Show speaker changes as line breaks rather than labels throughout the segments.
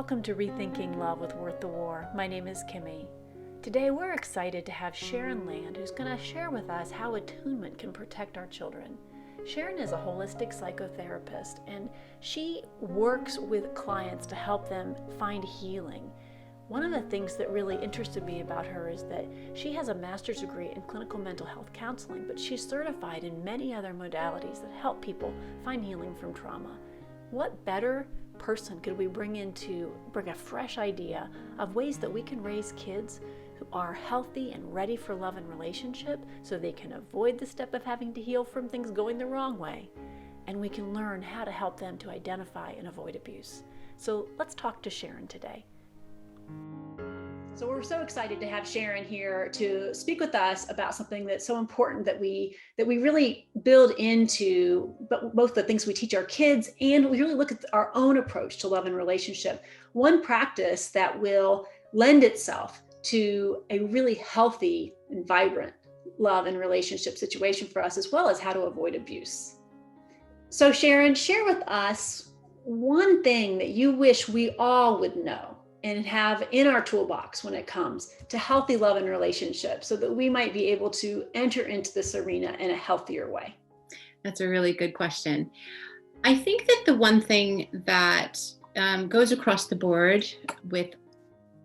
Welcome to Rethinking Love with Worth the War. My name is Kimmy. Today we're excited to have Sharon Land, who's going to share with us how attunement can protect our children. Sharon is a holistic psychotherapist, and she works with clients to help them find healing. One of the things that really interested me about her is that she has a master's degree in clinical mental health counseling, but she's certified in many other modalities that help people find healing from trauma. What better person could we bring in to bring a fresh idea of ways that we can raise kids who are healthy and ready for love and relationship so they can avoid the step of having to heal from things going the wrong way, and we can learn how to help them to identify and avoid abuse. So let's talk to Sharon today. So we're so excited to have Sharon here to speak with us about something that's so important that we really build into both the things we teach our kids, and we really look at our own approach to love and relationship. One practice that will lend itself to a really healthy and vibrant love and relationship situation for us, as well as how to avoid abuse. So Sharon, share with us one thing that you wish we all would know and have in our toolbox when it comes to healthy love and relationships, so that we might be able to enter into this arena in a healthier way.
That's a really good question. I think that the one thing that goes across the board with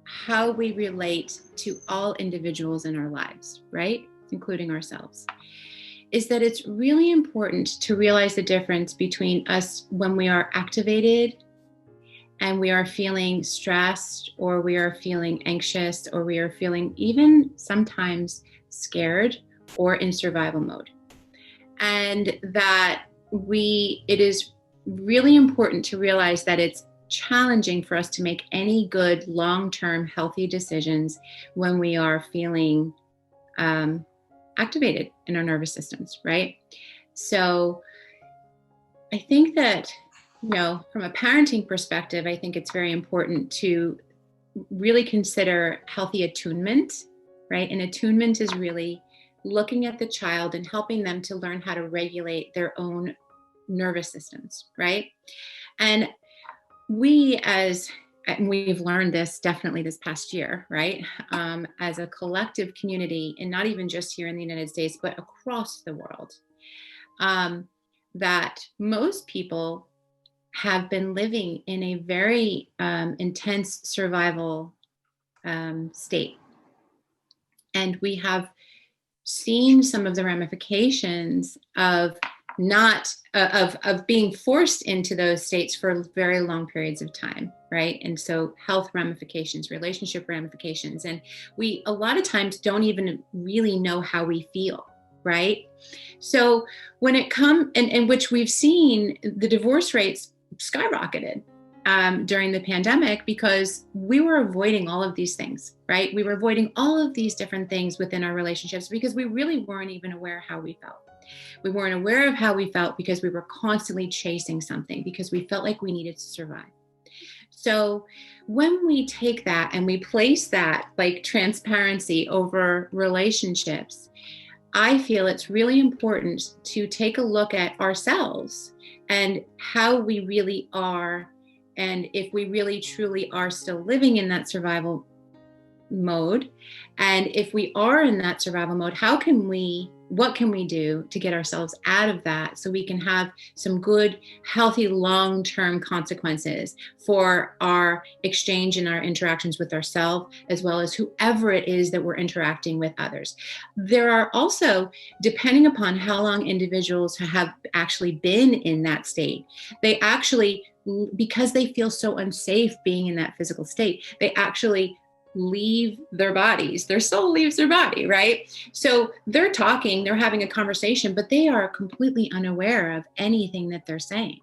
how we relate to all individuals in our lives, right, including ourselves, is that it's really important to realize the difference between us when we are activated and we are feeling stressed, or we are feeling anxious, or we are feeling even sometimes scared or in survival mode. And that it is really important to realize that it's challenging for us to make any good long-term healthy decisions when we are feeling activated in our nervous systems, right? So I think that, from a parenting perspective, I think it's very important to really consider healthy attunement, right? And attunement is really looking at the child and helping them to learn how to regulate their own nervous systems, right? And we've learned this definitely this past year, right? As a collective community, and not even just here in the United States, but across the world, that most people have been living in a very intense survival state. And we have seen some of the ramifications of being forced into those states for very long periods of time, right? And so health ramifications, relationship ramifications, and we a lot of times don't even really know how we feel, right? So when it comes, and which we've seen, the divorce rates skyrocketed during the pandemic, because we were avoiding all of these things, right? We were avoiding all of these different things within our relationships because we really weren't even aware how we felt. We weren't aware of how we felt because we were constantly chasing something, because we felt like we needed to survive. So when we take that and we place that like transparency over relationships, I feel it's really important to take a look at ourselves and how we really are, and if we really truly are still living in that survival mode. And if we are in that survival mode, what can we do to get ourselves out of that, so we can have some good, healthy, long-term consequences for our exchange and our interactions with ourselves, as well as whoever it is that we're interacting with others. There are also, depending upon how long individuals have actually been in that state, they actually, because they feel so unsafe being in that physical state, they actually leave their bodies. Their soul leaves their body, right? So they're talking, they're having a conversation, but they are completely unaware of anything that they're saying.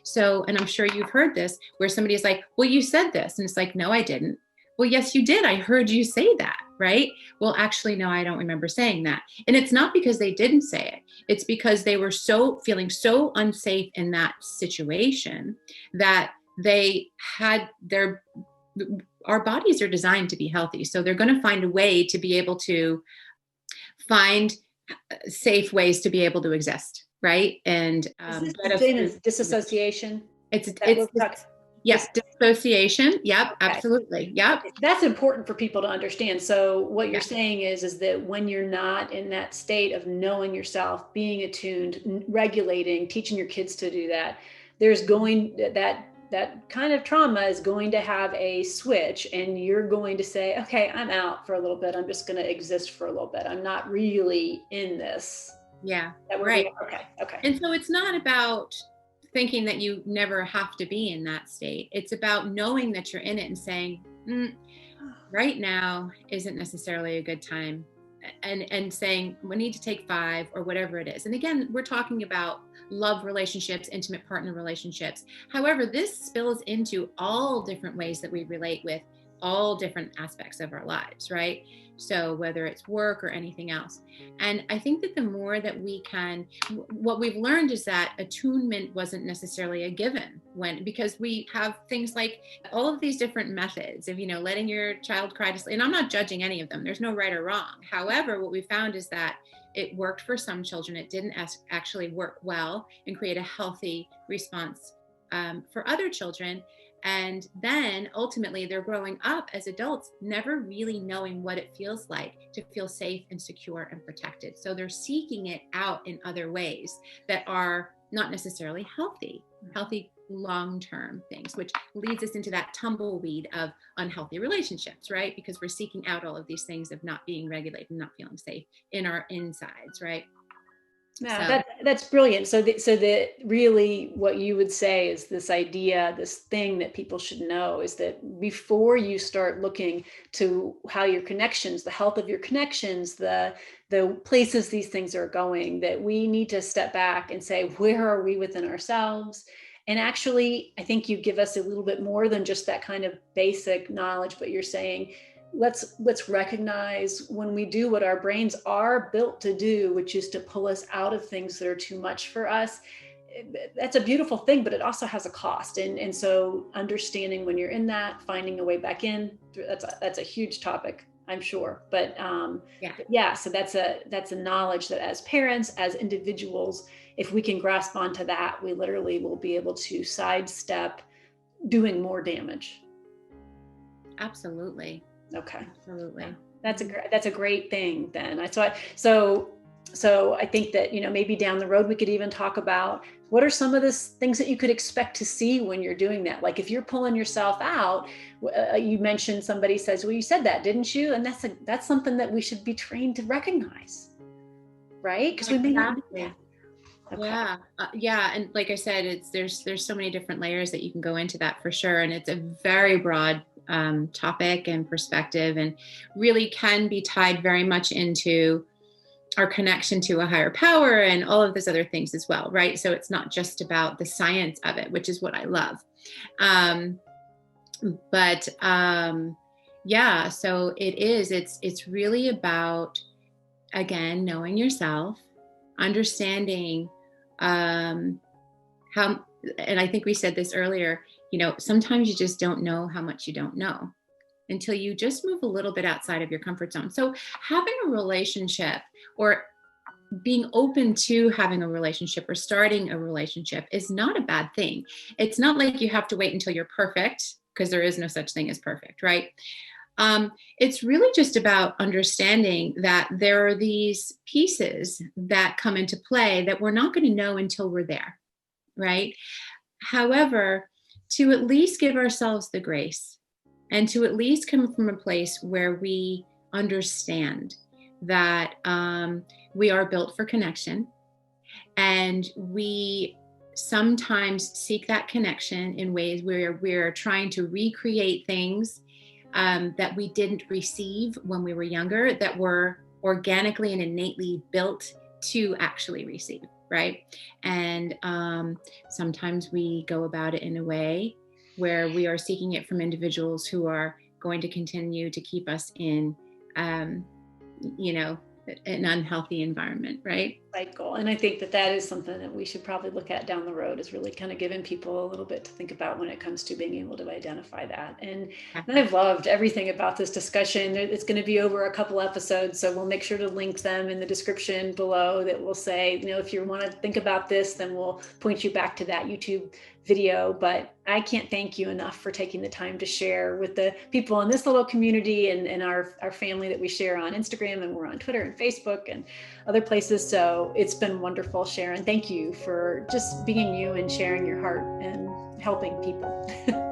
So, and I'm sure you've heard this, where somebody is like, well, you said this. And it's like, no, I didn't. Well, yes, you did. I heard you say that, right? Well, actually, no, I don't remember saying that. And it's not because they didn't say it. It's because they were feeling so unsafe in that situation that they had our bodies are designed to be healthy. So they're going to find a way to be able to find safe ways to be able to exist, right? And
is this the same as dissociation?
It's Yes, dissociation. Yep,
Okay.
absolutely. Yep.
That's important for people to understand. So what you're
Yeah.
saying is that when you're not in that state of knowing yourself, being attuned, regulating, teaching your kids to do that, there's going that kind of trauma is going to have a switch, and you're going to say, okay, I'm out for a little bit. I'm just going to exist for a little bit. I'm not really in this.
Yeah.
That where we
Right.
are. Okay. Okay.
And so it's not about thinking that you never have to be in that state. It's about knowing that you're in it and saying, right now isn't necessarily a good time. And saying we need to take 5 or whatever it is. And again, we're talking about love relationships, intimate partner relationships. However, this spills into all different ways that we relate with all different aspects of our lives, right? So whether it's work or anything else. And I think that the more that we can, what we've learned is that attunement wasn't necessarily a given because we have things like all of these different methods of, letting your child cry to sleep. And I'm not judging any of them. There's no right or wrong. However, what we found is that it worked for some children. It didn't actually work well and create a healthy response for other children. And then ultimately they're growing up as adults, never really knowing what it feels like to feel safe and secure and protected. So they're seeking it out in other ways that are not necessarily healthy long-term things, which leads us into that tumbleweed of unhealthy relationships, right? Because we're seeking out all of these things of not being regulated and not feeling safe in our insides, right?
Yeah, that's brilliant. So that really what you would say is this idea, this thing that people should know is that before you start looking to how your connections, the health of your connections, the places these things are going, that we need to step back and say, where are we within ourselves? And actually, I think you give us a little bit more than just that kind of basic knowledge, but you're saying, let's recognize when we do what our brains are built to do, which is to pull us out of things that are too much for us. That's a beautiful thing, but it also has a cost. And so understanding when you're in that, finding a way back in, that's a huge topic, I'm sure. But so that's a knowledge that as parents, as individuals, if we can grasp onto that, we literally will be able to sidestep doing more damage.
Absolutely.
Okay.
Absolutely.
Yeah. That's a great thing then. So I think that, maybe down the road, we could even talk about what are some of the things that you could expect to see when you're doing that? Like if you're pulling yourself out, you mentioned somebody says, well, you said that, didn't you? And that's something that we should be trained to recognize, right? Because we may not do that.
Okay. Yeah. And like I said, there's so many different layers that you can go into that for sure. And it's a very broad topic and perspective, and really can be tied very much into our connection to a higher power and all of those other things as well, right? So it's not just about the science of it, which is what I love. So it's really about, again, knowing yourself, understanding how, and I think we said this earlier, sometimes you just don't know how much you don't know until you just move a little bit outside of your comfort zone. So having a relationship or being open to having a relationship or starting a relationship is not a bad thing. It's not like you have to wait until you're perfect, because there is no such thing as perfect, right? It's really just about understanding that there are these pieces that come into play that we're not going to know until we're there, right? However, to at least give ourselves the grace and to at least come from a place where we understand that we are built for connection, and we sometimes seek that connection in ways where we're trying to recreate things that we didn't receive when we were younger, that were organically and innately built to actually receive, right? And sometimes we go about it in a way where we are seeking it from individuals who are going to continue to keep us in, an unhealthy environment, right?
Cycle. And I think that is something that we should probably look at down the road, is really kind of giving people a little bit to think about when it comes to being able to identify that. And I've loved everything about this discussion. It's going to be over a couple episodes, so we'll make sure to link them in the description below, that will say, if you want to think about this, then we'll point you back to that YouTube video, but I can't thank you enough for taking the time to share with the people in this little community and our family that we share on Instagram, and we're on Twitter and Facebook and other places. So it's been wonderful, Sharon. Thank you for just being you and sharing your heart and helping people.